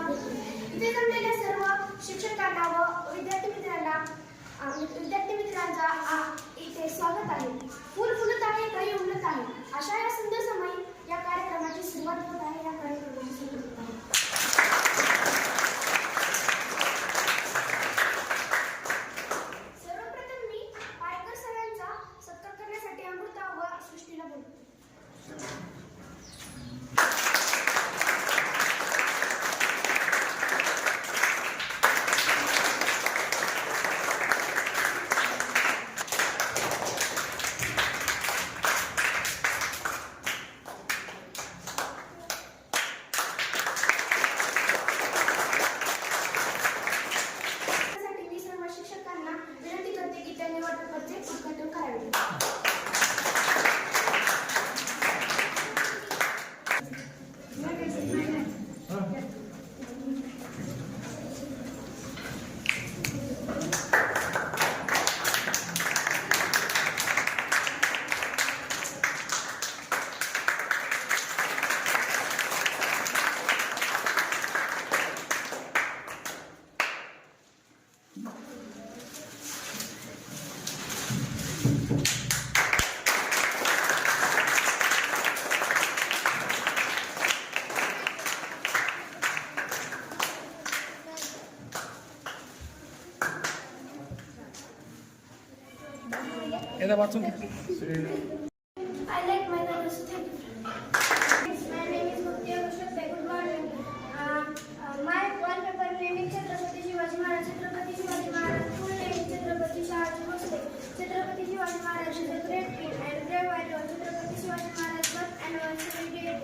भाग घेतो. इथे जमलेल्या सर्व शिक्षकांना व विद्यार्थी मित्रांचा इथे स्वागत आहे. फुल फुलत आहे, काही उमलत आहे. अशा या सुंदर समयी या कार्यक्रमाची सुरुवात होत आहे. या कार्यक्रमाची सुरुवात होत आहे. सर्वप्रथम मी पायकर सरांचा सत्कार करण्यासाठी अमृता व सृष्टीला बोलतो. एकदा वाचून I like my brothers. Thank you. My name is Mukti Agushak. Good morning. My wallpaper name is Chhatrapati Shivaji Maharaj. Chhatrapati Shivaji Maharaj. Full name is Chhatrapati Shahaji Bhosle. Chhatrapati Shivaji Maharaj is a great king and brave warrior. Chhatrapati Shivaji Maharaj birth anniversary date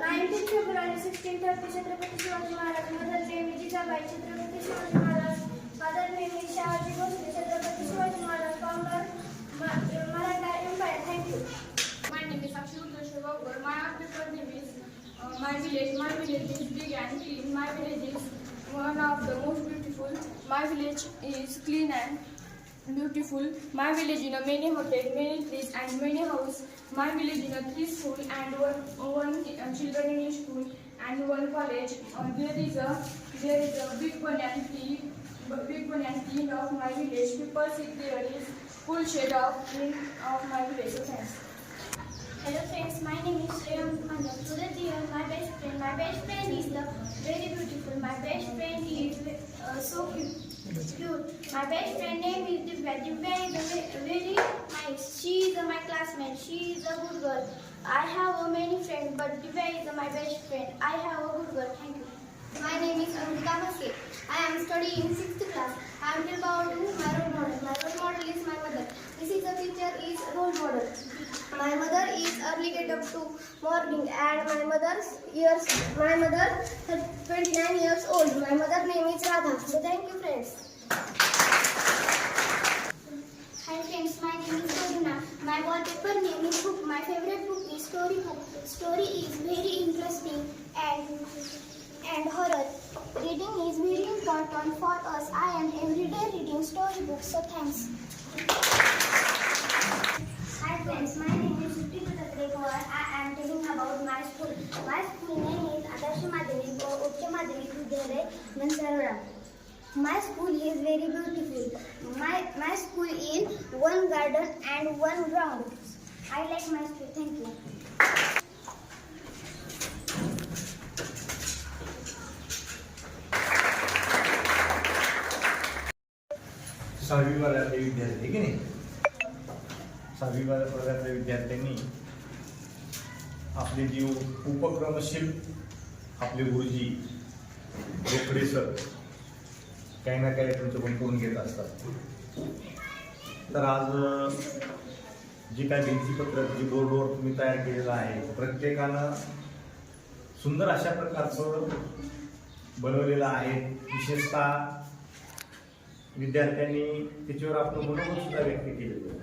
19th February 1630. Chhatrapati Shivaji Maharaj. Mother name is Jijabai. Chhatrapati Shivaji Maharaj. Father name is Shahaji Bhosle. Chhatrapati Shivaji Maharaj. Founder Maratha Empire. Thank you. My name is Akshay Shivagor. My paper name is My Village. My village is big and clean. My village is one of the most beautiful. My village is clean and beautiful. My village in a many hotel, many trees and many house. My village in a 3 school and one children English school and one college. There is a big banyan tree of my village. People sit there is full shade of my village. So thanks. Hello friends, my name is Shreya Mukherjee. Today dear, my best friend is the very beautiful. My best friend is so cute. My best friend name is Divya. Divya is very nice. She is my classmate. She is a good girl. I have many friends, but Divya is my best friend. I have a good girl. Thank you. My name is Amrita Bhosle. I am studying in 6th class. I am till about my role model. My role model is my mother. This is a picture is role model. My mother is early get up to morning and my mother is 29 years old. My mother name is Radha. So thank you friends. Hi friends, my name is Koduna. My wallpaper name is book. My favorite book is story book. Story is very interesting and horror. Reading is very important for us. I am everyday reading story books. So thanks. Hi friends, my name is Shruti Tatrekar. I am telling about my school. My school name is Adarsh Madhyamik Uच्च Madhyamik Vidyalaya Nansarora. My school is very beautiful. My school is one garden and one ground. I like my school. Thank you. सहावी वर्गातले विद्यार्थी की नाही, 6वी वर्गातल्या विद्यार्थ्यांनी आपले जी उपक्रमशील आपले गुरुजी Rokade sir काही ना काही तुमच्याकडून करून घेत असतात. तर आज जी काय भिंतीपत्रक जी बोर्डवर तुम्ही तयार केलेलं आहे, प्रत्येकानं सुंदर अशा प्रकारचं बनवलेलं आहे. विशेषतः विद्यार्थ्यांनी त्याच्यावर आपलं मनोगत सुद्धा व्यक्त केलेलं आहे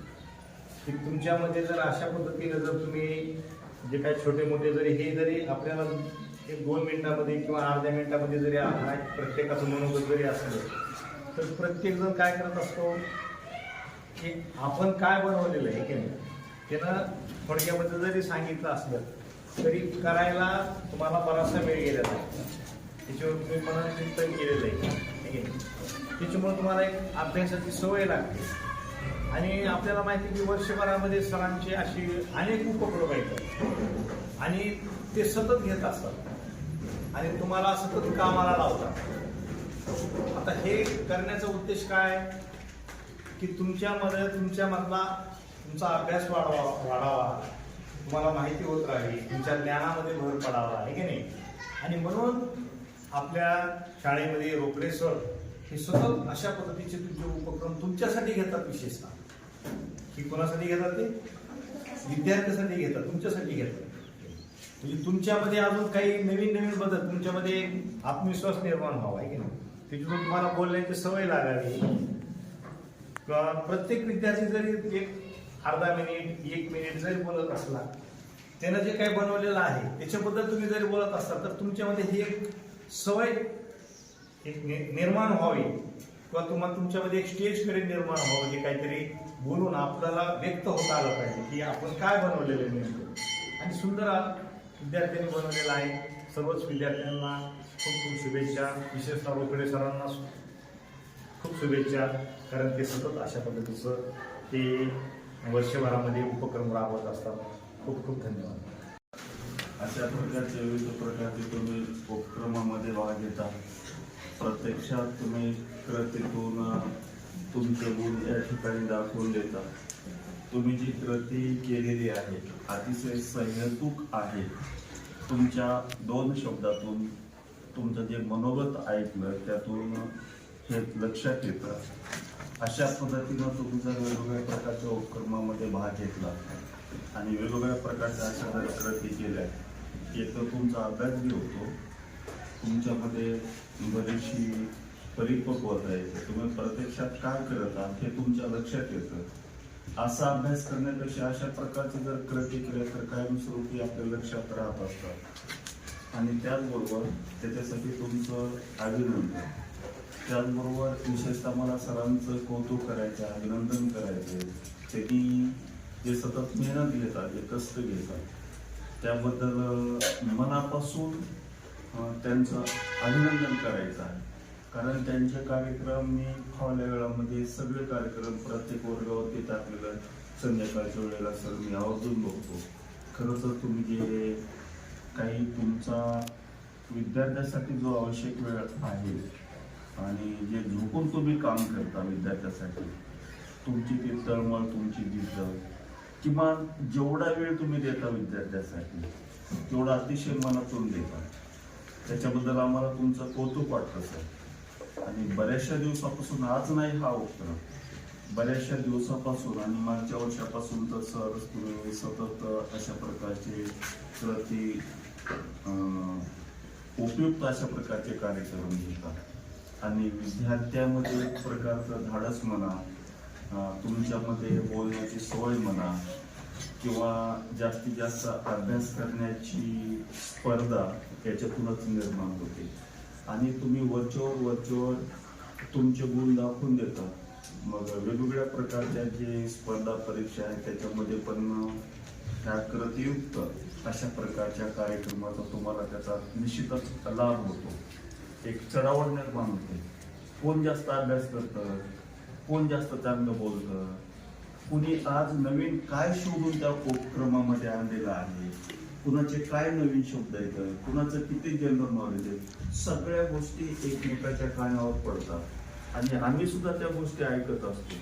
की तुमच्यामध्ये जर अशा पद्धतीने जर तुम्ही जे काही छोटे मोठे जरी आपल्याला 1-2 मिनिटांमध्ये किंवा अर्ध्या मिनिटांमध्ये जरी प्रत्येकाचं मनोगत जरी असलं तर प्रत्येकजण काय करत असतो की आपण काय बनवलेलं आहे की नाही त्यानं थोडक्यामध्ये जरी सांगितलं असलं तरी करायला तुम्हाला बराचसा वेळ गेलेला आहे. त्याच्यावर तुम्ही मनचिंतन केलेलं आहे, ठीक आहे. त्याच्यामुळे तुम्हाला एक अभ्यासाची सवय लागते. आणि आपल्याला माहिती की वर्षभरामध्ये सरांचे असे अनेक उपक्रम आहेत आणि ते सतत घेत असतात आणि तुम्हाला सतत कामाला लावतात. आता हे करण्याचा उद्देश काय की तुमच्यामध्ये तुमच्यामधला तुमचा अभ्यास वाढावा, तुम्हाला माहिती होत राहील, तुमच्या ज्ञानामध्ये भर पडावा, आहे की नाही. आणि म्हणून आपल्या शाळेमध्ये रोकडे सर हे सतत अशा पद्धतीचे तुमचे उपक्रम तुमच्यासाठी घेतात. विशेषतः की कोणासाठी घेतात? ते विद्यार्थ्यांसाठी घेतात, तुमच्यासाठी घेतात. म्हणजे तुमच्यामध्ये अजून काही नवीन नवीन बदल, तुमच्यामध्ये आत्मविश्वास निर्माण व्हावा, आहे की नाही. त्याच्यातून तुम्हाला बोलण्याची सवय लागावी. किंवा प्रत्येक विद्यार्थी जरी एक अर्धा मिनिट 1 मिनिट जरी बोलत असला, त्यानं जे काही बनवलेलं आहे त्याच्याबद्दल तुम्ही जरी बोलत असाल तर तुमच्यामध्ये ही एक सवय निर्माण व्हावी किंवा तुम्हाला तुमच्यामध्ये एक स्टेज क्रेडिट निर्माण व्हावं, की काहीतरी बोलून आपल्याला व्यक्त होता आलं पाहिजे की आपण काय बनवलेलं नेमकं. आणि सुंदर विद्यार्थ्यांनी बनवलेलं आहे. सर्वच विद्यार्थ्यांना खूप खूप शुभेच्छा. विशेषतः रोकडे सरांना खूप शुभेच्छा, कारण ते सतत अशा पद्धतीचं ते वर्षभरामध्ये उपक्रम राबवत असतात. खूप खूप धन्यवाद. अशा प्रकारचे विविध प्रकारचे तुम्ही उपक्रमामध्ये भाग घेता. प्रत्यक्षात तुम्ही कृतीतून तुमचे गुण या ठिकाणी दाखवून देता. तुम्ही जी कृती केलेली आहे अतिशय संहेतुक आहे. तुमच्या 2 शब्दातून तुमचं जे मनोगत ऐकलं त्यातून हे लक्षात येतं. अशा पद्धतीनं तुम्ही जर वेगवेगळ्या प्रकारच्या उपक्रमामध्ये भाग घेतला आणि वेगवेगळ्या प्रकारच्या अशा जर कृती केल्या एक तर तुमचा अभ्यास बी होतो, तुमच्यामध्ये बरीचशी परिपक्वता येते. तुम्ही प्रत्यक्षात काय करत आहात हे तुमच्या लक्षात येतं. असा अभ्यास करण्यापेक्षा अशा प्रकारचे जर कृती केल्या तर कायमस्वरूपी आपल्या लक्षात राहत असतात. आणि त्याचबरोबर त्याच्यासाठी तुमचं अभिनंदन. त्याचबरोबर विशेषतः मला सरांचं कौतुक करायचं, अभिनंदन करायचं. त्यांनी जे सतत मेहनत घेतात, जे कष्ट घेतात त्याबद्दल मनापासून त्यांचं अभिनंदन करायचं आहे. कारण त्यांचे कार्यक्रम मी फावल्या वेळामध्ये सगळे कार्यक्रम प्रत्येक वर्गावरती टाकलेलं संध्याकाळच्या वेळेला सर मी आवर्जून बघतो. खरंच तुम्ही जे काही तुमचा विद्यार्थ्यासाठी जो आवश्यक वेळ आहे आणि जे झोपून तुम्ही काम करता विद्यार्थ्यासाठी, तुमची ती तळमळ, तुमची जिद्द, किमान जेवढा वेळ तुम्ही देता विद्यार्थ्यासाठी तेवढा अतिशय मनातून देता. त्याच्याबद्दल आम्हाला तुमचं कौतुक वाटतं सर. आणि बऱ्याचशा दिवसापासून, आज नाही हा उपक्रम, बऱ्याचशा दिवसापासून आणि मागच्या वर्षापासून तर सर तुम्ही सतत अशा प्रकारचे प्रति उपयुक्त अशा प्रकारचे कार्यक्रम घेतात. आणि विद्यार्थ्यामध्ये एक प्रकारचं धाडस म्हणा, तुमच्यामध्ये बोलण्याची सवय म्हणा किंवा जास्तीत जास्त अभ्यास करण्याची स्पर्धा याच्यातूनच निर्माण होते. आणि तुम्ही वरचेवर तुमचे गुण दाखवून देता. मग वेगवेगळ्या प्रकारच्या जे स्पर्धा परीक्षा आहेत त्याच्यामध्ये पण ह्या कृतीयुक्त अशा प्रकारच्या कार्यक्रमाचा तुम्हाला त्याचा निश्चितच लाभ होतो. एक चढावड निर्माण होते. कोण जास्त अभ्यास करतं, कोण जास्त चांगलं बोलतं, कुणी आज नवीन काय शोधून त्या उपक्रमामध्ये आणलेलं आहे, कुणाचे काय नवीन शब्द येतं, कुणाचं किती जनरल नॉलेज आहे, सगळ्या गोष्टी एकमेकाच्या कानावर पडतात. आणि आम्ही सुद्धा त्या गोष्टी ऐकत असतो.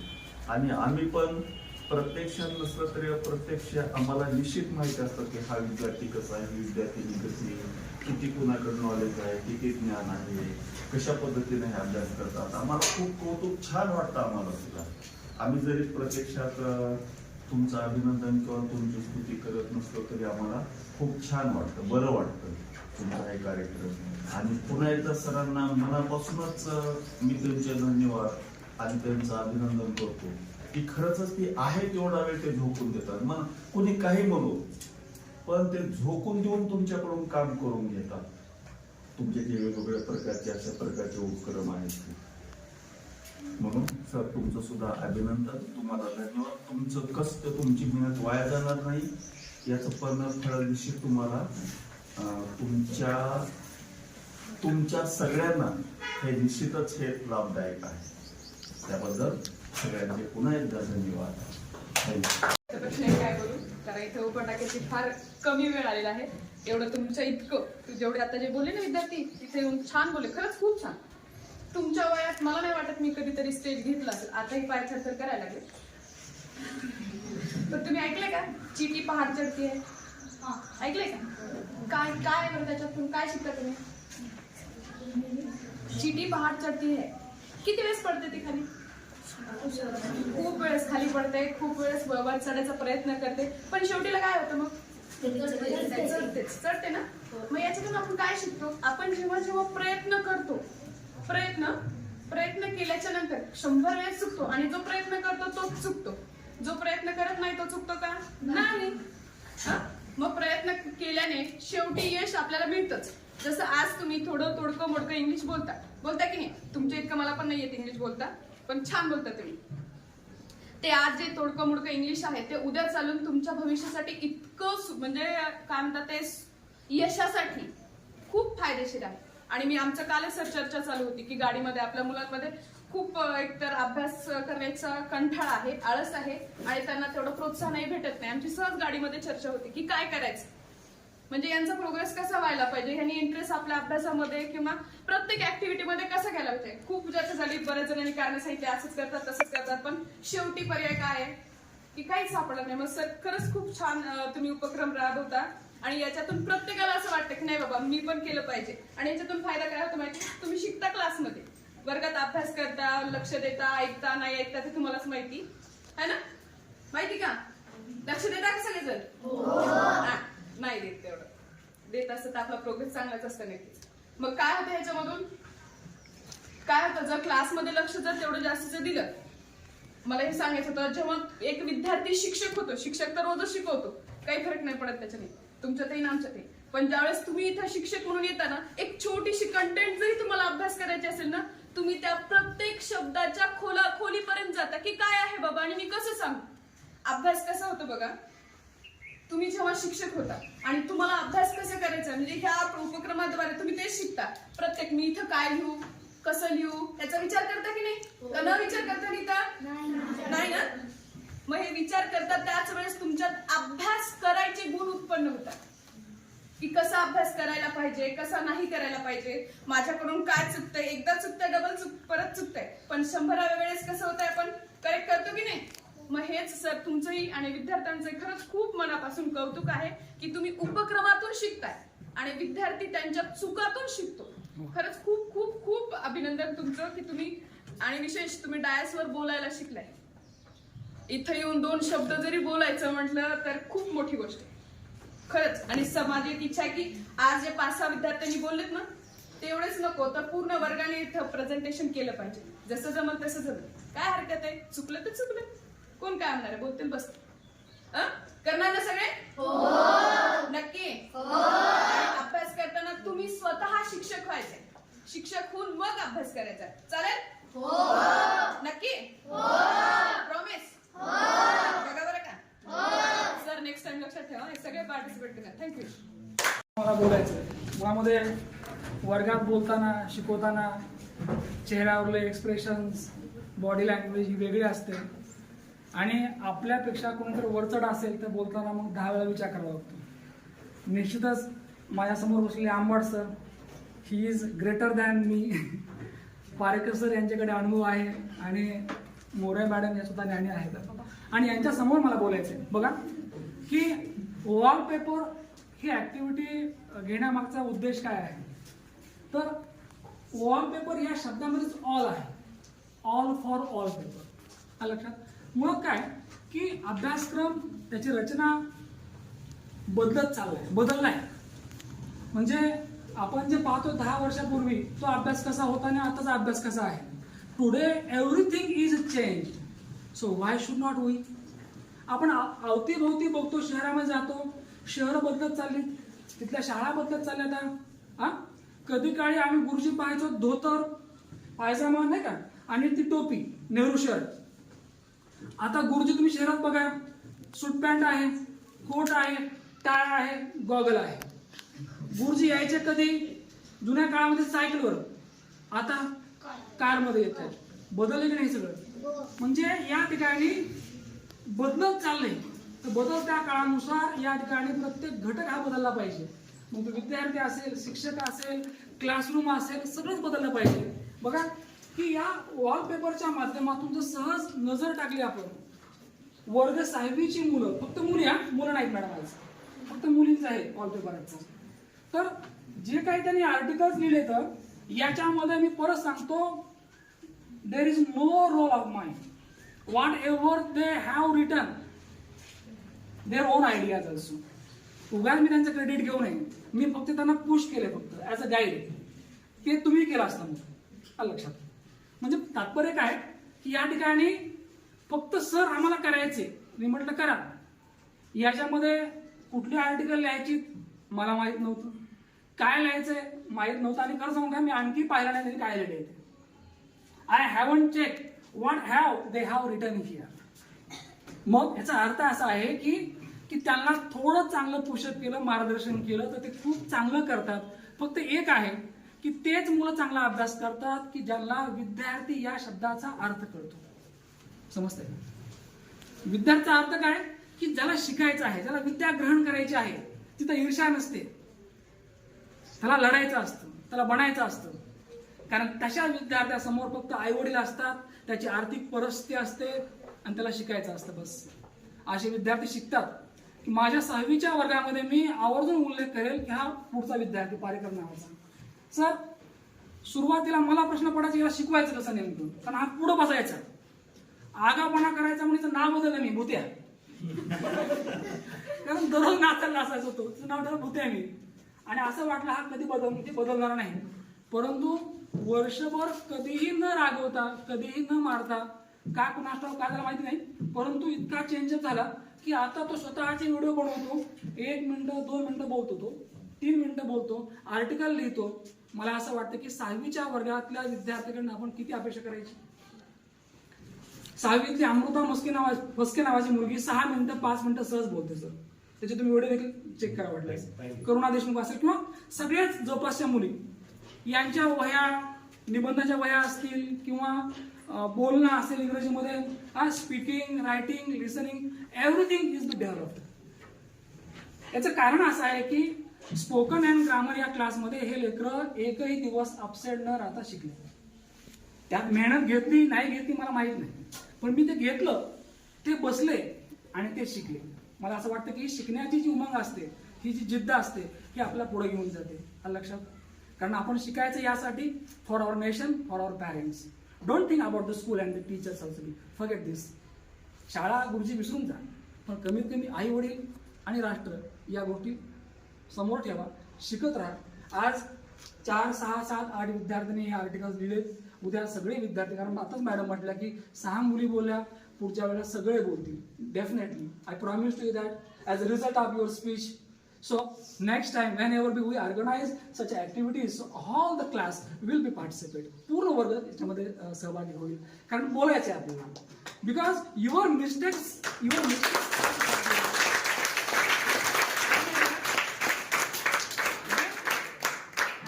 आणि आम्ही पण प्रत्यक्षात नसलं तरी अप्रत्यक्ष आम्हाला निश्चित माहिती असतं की हा विद्यार्थी कसा आहे, विद्यार्थी कशी, किती कुणाकडे नॉलेज आहे, किती ज्ञान आहे, कशा पद्धतीने हे अभ्यास करतात. आम्हाला खूप कौतुक, छान वाटतं आम्हाला सुद्धा. आम्ही जरी प्रत्यक्षात तुमचं अभिनंदन किंवा तुमची स्तुती करत नसलो तरी आम्हाला खूप छान वाटतं, बरं वाटतं तुमचा हे कार्यक्रम. आणि पुन्हा एकदा सरांना मनापासूनच मी त्यांचे धन्यवाद आणि त्यांचं अभिनंदन करतो की खरंच ती आहे तेवढा वेळ ते झोकून देतात. मग कोणी काही म्हणू पण ते झोकून देऊन तुमच्याकडून काम करून घेतात. तुमचे जे वेगवेगळ्या प्रकारचे अशा प्रकारचे उपक्रम आहेत म्हणून सर तुमचं सुद्धा अभिनंदन, तुम्हाला धन्यवाद. तुमचं कष्ट, तुमची मेहनत वाया जाणार नाही. याचं पण फळ निश्चित तुम्हाला तुमच्या सगळ्यांना हे निश्चितच हे लाभदायक आहे. त्याबद्दल सगळ्यांचे पुन्हा एकदा धन्यवाद. त्यापेक्षा काय करू, कारण इथं फटाक्याची फार कमी वेळ आलेला आहे. एवढं तुमच्या इतकं जेवढे आता जे बोलले ना विद्यार्थी तिथे येऊन छान बोलले, खरंच खूप छान. तुमच्या वयात मला नाही वाटत मी कधीतरी स्टेज घेतला असेल. आताही पाय थरथर करायला लागले. तर तुम्ही ऐकलंय का चीटी पहाड चढती आहे? ऐकलंय का? काय काय बरं त्याच्यातून काय शिकता तुम्ही? चीटी पहाड चढती आहे. किती वेळेस पडते ती खाली? खूप वेळेस खाली पडते, खूप वेळेस वर चढायचा प्रयत्न करते, पण शेवटीला काय होतं मग? चढते ना. मग याच्यातून आपण काय शिकतो? आपण जेव्हा जेव्हा प्रयत्न करतो, प्रयत्न केल्याच्या नंतर 100 वेळेस चुकतो, आणि जो प्रयत्न करतो तोच चुकतो. जो प्रयत्न करत नाही तो चुकतो का? नाही. मग प्रयत्न केल्याने शेवटी यश आपल्याला मिळतच. जसं आज तुम्ही थोडं तोडकं मोडकं इंग्लिश बोलता की नाही? तुमच्या इतकं मला पण नाही येत इंग्लिश बोलता, पण छान बोलता तुम्ही. ते आज जे तोडकं मोडकं इंग्लिश आहे ते उद्या चालून तुमच्या भविष्यासाठी इतकं म्हणजे काय म्हणतात ते यशासाठी खूप फायदेशीर आहे. आणि मी आमच्या कालच चर्चा चालू होती की गाडीमध्ये आपल्या मुलांमध्ये खूप एकतर अभ्यास करण्याचा कंठाळा आहे, आळस आहे, आणि त्यांना तेवढं प्रोत्साहनही भेटत नाही. आमची सहज गाडीमध्ये चर्चा होती की काय करायचं, म्हणजे यांचा प्रोग्रेस कसा व्हायला पाहिजे, यांनी इंटरेस्ट आपल्या अभ्यासामध्ये किंवा प्रत्येक ऍक्टिव्हिटीमध्ये कसा घ्यायला पाहिजे. खूप चर्चा झाली, बऱ्याच जणांनी कारण सांगितले असंच करतात तसंच करतात, पण शेवटी पर्याय काय आहे की काहीच सापडलं नाही. मग सर खरंच खूप छान तुम्ही उपक्रम राबवता, आणि याच्यातून प्रत्येकाला असं वाटतं की नाही बाबा मी पण केलं पाहिजे. आणि याच्यातून फायदा काय होतो माहिती? तुम्ही शिकता क्लासमध्ये, वर्गात अभ्यास करता, लक्ष देता, ऐकता नाही ऐकता ते तुम्हालाच माहिती है ना? माहिती का? लक्ष देता का सगळेजण? नाही देत. तेवढं देत असतं तर आपला प्रोग्रेस चांगलाच असतं नक्कीच. मग काय होतं ह्याच्यामधून? काय होतं, जर क्लासमध्ये लक्ष जर तेवढं जास्तीचं दिलं, मला हे सांगायचं होतं, जेव्हा एक विद्यार्थी शिक्षक होतो, शिक्षक तर रोजच शिकवतो, काही फरक नाही पडत त्याच्याने, तुमच्यातही ना आमच्यातही. पण ज्यावेळेस तुम्ही इथं शिक्षक म्हणून येता ना, एक छोटीशी कंटेंट जरी तुम्हाला अभ्यास करायची असेल ना, तुम्ही त्या प्रत्येक शब्दाच्या खोलीपर्यंत जाता की काय आहे बाबा आणि मी कसं सांगू. अभ्यास कसा होतो बघा, तुम्ही जेव्हा शिक्षक होता आणि तुम्हाला अभ्यास कसं करायचा म्हणजे ह्या उपक्रमाद्वारे तुम्ही तेच शिकता. प्रत्येक मी इथं काय लिहू, कसं लिहू याचा विचार करता की नाही? न विचार करता लिहिता? नाही ना. मग हे विचार करता त्याच वेळेस तुमच्यात अभ्यास करायचे गुण उत्पन्न होतात की कसा अभ्यास करायला पाहिजे, कसा नाही करायला पाहिजे, माझ्याकडून काय चुकतंय, एकदा चुकतंय डबल परत चुकतंय, पण 100व्या वेळेस कसं होतंय आपण करेक्ट करतो की नाही. मग हेच सर तुमचंही आणि विद्यार्थ्यांचं खरंच खूप मनापासून कौतुक आहे की तुम्ही उपक्रमातून शिकताय आणि विद्यार्थी त्यांच्या चुकातून शिकतो. खरंच खूप खूप खूप अभिनंदन तुमचं की तुम्ही, आणि विशेष तुम्ही डायसवर बोलायला शिकलाय. इथं येऊन 2 शब्द जरी बोलायचं म्हटलं तर खूप मोठी गोष्ट आहे खरंच. आणि माझी इच्छा आहे की आज जे 5-6 विद्यार्थ्यांनी बोललेत ना तेवढेच नको तर पूर्ण वर्गाने इथं प्रेझेंटेशन केलं पाहिजे. जसं जमल तसं जमल, काय हरकत आहे, चुकलं तर चुकलं, कोण काय म्हणणार आहे, बोलतील बस. करणार ना सगळे? हो नक्की. अभ्यास करताना तुम्ही स्वतः शिक्षक व्हायचे, शिक्षक होऊन मग अभ्यास करायचा. चालेल? हो नक्की. प्रॉमिस? बघा बरं का. सर नेक्स्ट टाइम लक्षात ठेवा, हे सगळे पार्टिसिपेट करा. थँक्यू. मला बोलायचं मुळामध्ये वर्गात बोलताना शिकवताना चेहऱ्यावरले एक्सप्रेशन्स, बॉडी लँग्वेज ही वेगळी असते, आणि आपल्यापेक्षा कोणीतरी वरचढ असेल तर बोलताना मग 10 वेळा विचार करावा लागतो. निश्चितच माझ्यासमोर बसलेले Ambad sir, he is greater than me. Parekar sir यांच्याकडे अनुभव आहे आणि मोरे मॅडम या सुद्धा ज्ञानी आहेत, आणि यांच्यासमोर मला बोलायचं आहे. बघा की वॉलपेपर ही ॲक्टिव्हिटी घेण्यामागचा उद्देश काय आहे, तर वॉलपेपर या शब्दामध्येच ऑल आहे, ऑल फॉर ऑल पेपर. लक्षात. मुळात काय की अभ्यासक्रम त्याची रचना बदललाय. म्हणजे आपण जे पाहतो 10 वर्षापूर्वी तो अभ्यास कसा होता आणि आताचा अभ्यास कसा आहे. Today everything is change, so why should not we. आपण अवतीभोवती बघतो, शहरामध्ये जातो, शहरं बदलत चालली, तिथल्या शाळा बदलत चालल्या. कधी काळी आम्ही गुरुजी पाहायचो धोतर पायजामा नाही का, आणि ती टोपी नेहरू शर्ट. आता गुरुजी तुम्ही शहरात बघा, सूट पॅन्ट आहे, कोट आहे, टाळ आहे, गॉगल आहे. गुरुजी यायचे कधी? जुन्या काळामध्ये सायकलवर, आता कारमध्ये येत आहेत. बदलले की नाही सगळं? म्हणजे या ठिकाणी बदलत चाललंय. तर बदलत्या काळानुसार या ठिकाणी प्रत्येक घटक हा बदलला पाहिजे. मग विद्यार्थी असेल, शिक्षक असेल, क्लासरूम असेल, सगळंच बदललं पाहिजे. बघा की या वॉलपेपरच्या माध्यमातून जर सहज नजर टाकली आपण, वर्ग 6वीची मुलं, फक्त मुली, मुलं नाहीत मॅडम, आज फक्त मुलींचं आहे वॉलपेपरचं. तर जे काही त्यांनी आर्टिकल्स लिहिले, तर याच्यामध्ये मी परत सांगतो, there is no role of mind. Whatever they have written their own ideas also. उगाच मी त्यांचं क्रेडिट घेऊ नये, मी फक्त त्यांना पुश केले, फक्त ॲज अ गाईड. ते तुम्ही केलं असतं मग लक्षात. म्हणजे तात्पर्य काय की या ठिकाणी फक्त सर आम्हाला करायचे, मी म्हटलं करा. याच्यामध्ये कुठली आर्टिकल लिहायची मला माहित नव्हतं, काय लिहायचंय माहित नव्हतं. आणि खरं सांगू का, मी आणखी पाहिलं नाही त्यांनी काय लिहिलंय ते. I haven't check what have they have written here. मग याचा अर्थ असा आहे की त्यांना थोडं चांगलं पुशअप केलं, मार्गदर्शन केलं तर ते खूप चांगलं करतात. फक्त एक आहे की तेच मुलं चांगला अभ्यास करतात की ज्यांना विद्यार्थी या शब्दाचा अर्थ कळतो. समजतंय? विद्यार्थ्याचा अर्थ काय की ज्याला शिकायचं आहे, ज्याला विद्या ग्रहण करायची आहे, तिथं ईर्ष्या नसते, त्याला लढायचं असतं, त्याला बनायचं असतं. कारण तशा विद्यार्थ्यासमोर फक्त आईवडील असतात, त्याची आर्थिक परिस्थिती असते आणि त्याला शिकायचं असतं बस. असे विद्यार्थी शिकतात की माझ्या 6वीच्या वर्गामध्ये मी आवर्जून उल्लेख करेल की हा पुढचा विद्यार्थी पारेकर नावाचा. सर सुरुवातीला मला प्रश्न पडायचा याला शिकवायचं कसं नेमकं, कारण हा पुढं बसायचा, आगापणा करायचा म्हणजे नाव बदललं मी भूत्या. कारण दररोज नाचायला असायचं होतो, नाव ठेवलं भूत्या मी. आणि असं वाटलं हा कधी बदलणार नाही. परंतु वर्षभर कधीही न रागवता, कधीही न मारता, का कुणास ठाऊक काय झालं माहिती नाही, परंतु इतका चेंजअप झाला की आता तो स्वतःचे व्हिडिओ बनवतो, 1 मिनिटं 2 मिनिटं बोलतो, तो 3 मिनिटं बोलतो, आर्टिकल लिहितो. मला असं वाटतं की 6वीच्या वर्गातल्या विद्यार्थ्याकडनं आपण किती अपेक्षा करायची. 6वीतली अमृता फस्के नावाची मुलगी 6 मिनिटं 5 मिनिटं सहज बोलते सर. त्याचे तुम्ही व्हिडिओ देखील चेक करा वाटल्यास. करुणा देशमुख असेल किंवा सगळ्याच जवळपासच्या मुली, यांच्या वह्या, निबंधाच्या वह्या असतील किंवा बोलणं असेल इंग्रजीमध्ये, speaking, writing, listening, everything is be developed. याचं कारण असं आहे की स्पोकन अँड ग्रामर या क्लासमध्ये हे लेकरं एकही दिवस अपसेट न राहता शिकले. त्यात मेहनत घेतली नाही घेतली मला माहित नाही, पण मी ते घेतलं, ते बसले आणि ते शिकले. मला असं वाटतं की शिकण्याची जी उमंग असते, ही जी जिद्द असते, ही आपल्याला पुढे घेऊन जाते. लक्षात. कारण आपण शिकायचं यासाठी, for our nation, for our parents. Don't think about the school and the teachers also. Forget this. शाळा गुरुजी विसरून जा, पण कमीत कमी आई वडील आणि राष्ट्र या गोष्टी समोर ठेवा, शिकत राहा. आज 4, 6, 7, 8 विद्यार्थ्यांनी हे आर्टिकल्स लिहिले. उद्या सगळे विद्यार्थी, कारण आताच मॅडम म्हटलं की 6 मुली बोलल्या, पुढच्या वेळेला सगळे बोलतील. Definitely I promise to you that as a result of your speech. So next time whenever we organize such activities, so all the class will be participate. पूर्ण वर्ग याच्यामध्ये सहभागी होईल, कारण बोलायचे आपल्याला. Because your mistakes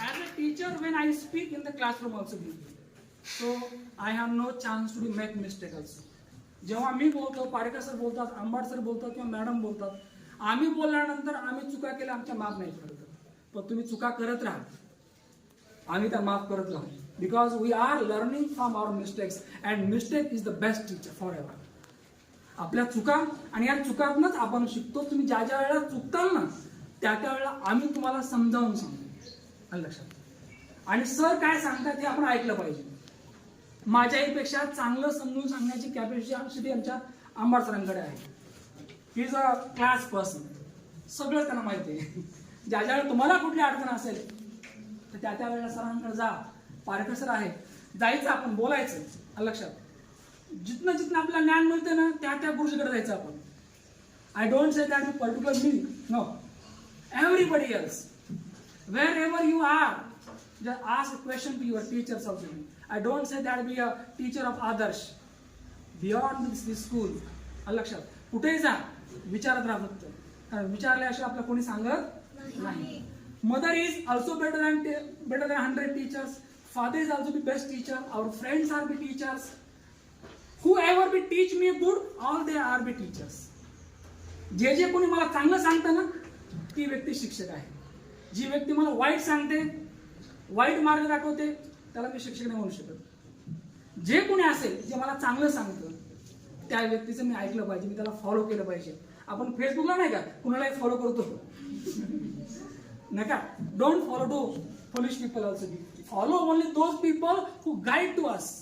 as a teacher when I speak in the classroom also, so I have no chance to make mistake also. जेव्हा मी बोलतो, पारेकर सर बोलतात, आंबाड सर बोलतात किंवा मॅडम बोलतात, आम्ही बोलल्यानंतर आम्ही चुका केल्या आमच्या माफ नाही करत, पण तुम्ही चुका करत राहा, आम्ही त्या माफ करत राहू. Because we are learning from our mistakes and mistake is the best teacher forever. आपल्या चुका, आणि या चुकातनंच आपण शिकतो. तुम्ही ज्या ज्या वेळेला चुकताल ना, त्या वेळेला आम्ही तुम्हाला समजावून सांगतो. लक्षात. आणि सर काय सांगतात हे आपण ऐकलं पाहिजे. माझ्याहीपेक्षा चांगलं समजून सांगण्याची कॅपॅसिटी आमच्या आंबाड सरांकडे आहे. He is a class person. सगळं त्यांना माहिती आहे. ज्या ज्यावेळेला तुम्हाला कुठली अडचण असेल तर त्या वेळेला सरांकडे जा. पारेकर सर आहे, जायचं, आपण बोलायचं. लक्षात. जिथनं आपल्याला ज्ञान मिळते ना, त्या गुरुजीकडे जायचं आपण. I don't say that particular me, no, everybody else, wherever you are, just ask a question to your teachers also. I don't say that be a teacher of others beyond this school. लक्षात. कुठेही जा, विचारत राहा फक्त. कारण विचारल्याशिवाय आपल्याला कोणी सांगत नाही. Mother is also better than 100 teachers. Father is also the best teacher. Our friends are be teachers. whoever be teach me good, all they are be teachers. जे कोणी मला चांगलं सांगतं ना, ती व्यक्ती शिक्षक आहे. जी व्यक्ती मला वाईट सांगते, वाईट मार्ग दाखवते, त्याला मी शिक्षक नाही म्हणू शकत. जे कोणी असेल जे मला चांगलं सांगतं, त्या व्यक्तीचं मी ऐकलं पाहिजे, मी त्याला फॉलो केलं पाहिजे. आपण फेसबुकला नाही का कुणालाही फॉलो करतो, नका. Don't follow to foolish people also. Follow only those people who guide to us.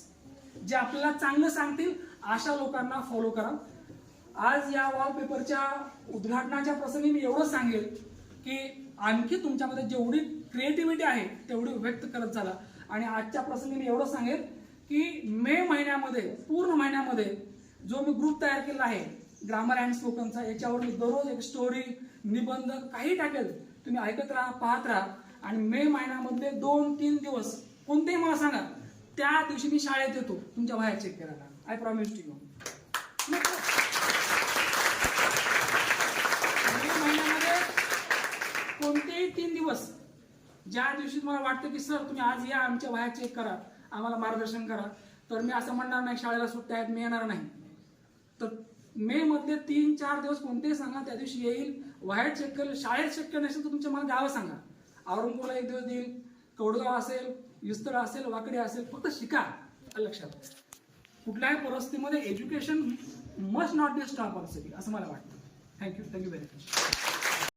जे आपल्याला चांगलं सांगतील अशा लोकांना फॉलो करा. आज या वॉलपेपरच्या उद्घाटनाच्या प्रसंगी मी एवढं सांगेल की आणखी तुमच्यामध्ये जेवढी क्रिएटिव्हिटी आहे तेवढी व्यक्त करत झाला. आणि आजच्या प्रसंगी मी एवढं सांगेल की मे महिन्यामध्ये, पूर्ण महिन्यामध्ये जो मी ग्रुप तयार केला आहे ग्रामर अँड स्पोकनचा, याच्यावर मी दररोज एक स्टोरी, निबंध काही टाकेल. तुम्ही ऐकत राहा, पाहत राहा. आणि मे महिन्यामधले 2-3 दिवस कोणतेही मला सांगा, त्या दिवशी मी शाळेत येतो तुमच्या वह्या चेक करायला. I promise to you. May महिन्यामध्ये कोणतेही 3 दिवस ज्या दिवशी मला वाटतं की सर तुम्ही आज या, आमच्या वह्या चेक करा, आम्हाला मार्गदर्शन करा, तर मी असं म्हणणार नाही शाळेला सुट्ट्या आहेत मी येणार नाही. तर मे मधले 3-4 दिवस कोणतेही सांगा, त्या दिवशी येईल, वह्या चेक करेल. शाळेत शक्य नसेल तर तुमच्या मला गावं सांगा. औरंगाबादला 1 दिवस देईल, कौडगाव असेल, विस्तळ असेल, वाकडे असेल, फक्त शिका. लक्षात, कुठल्याही परिस्थितीमध्ये education must not be stop on city, असं मला वाटतं. Thank you very much.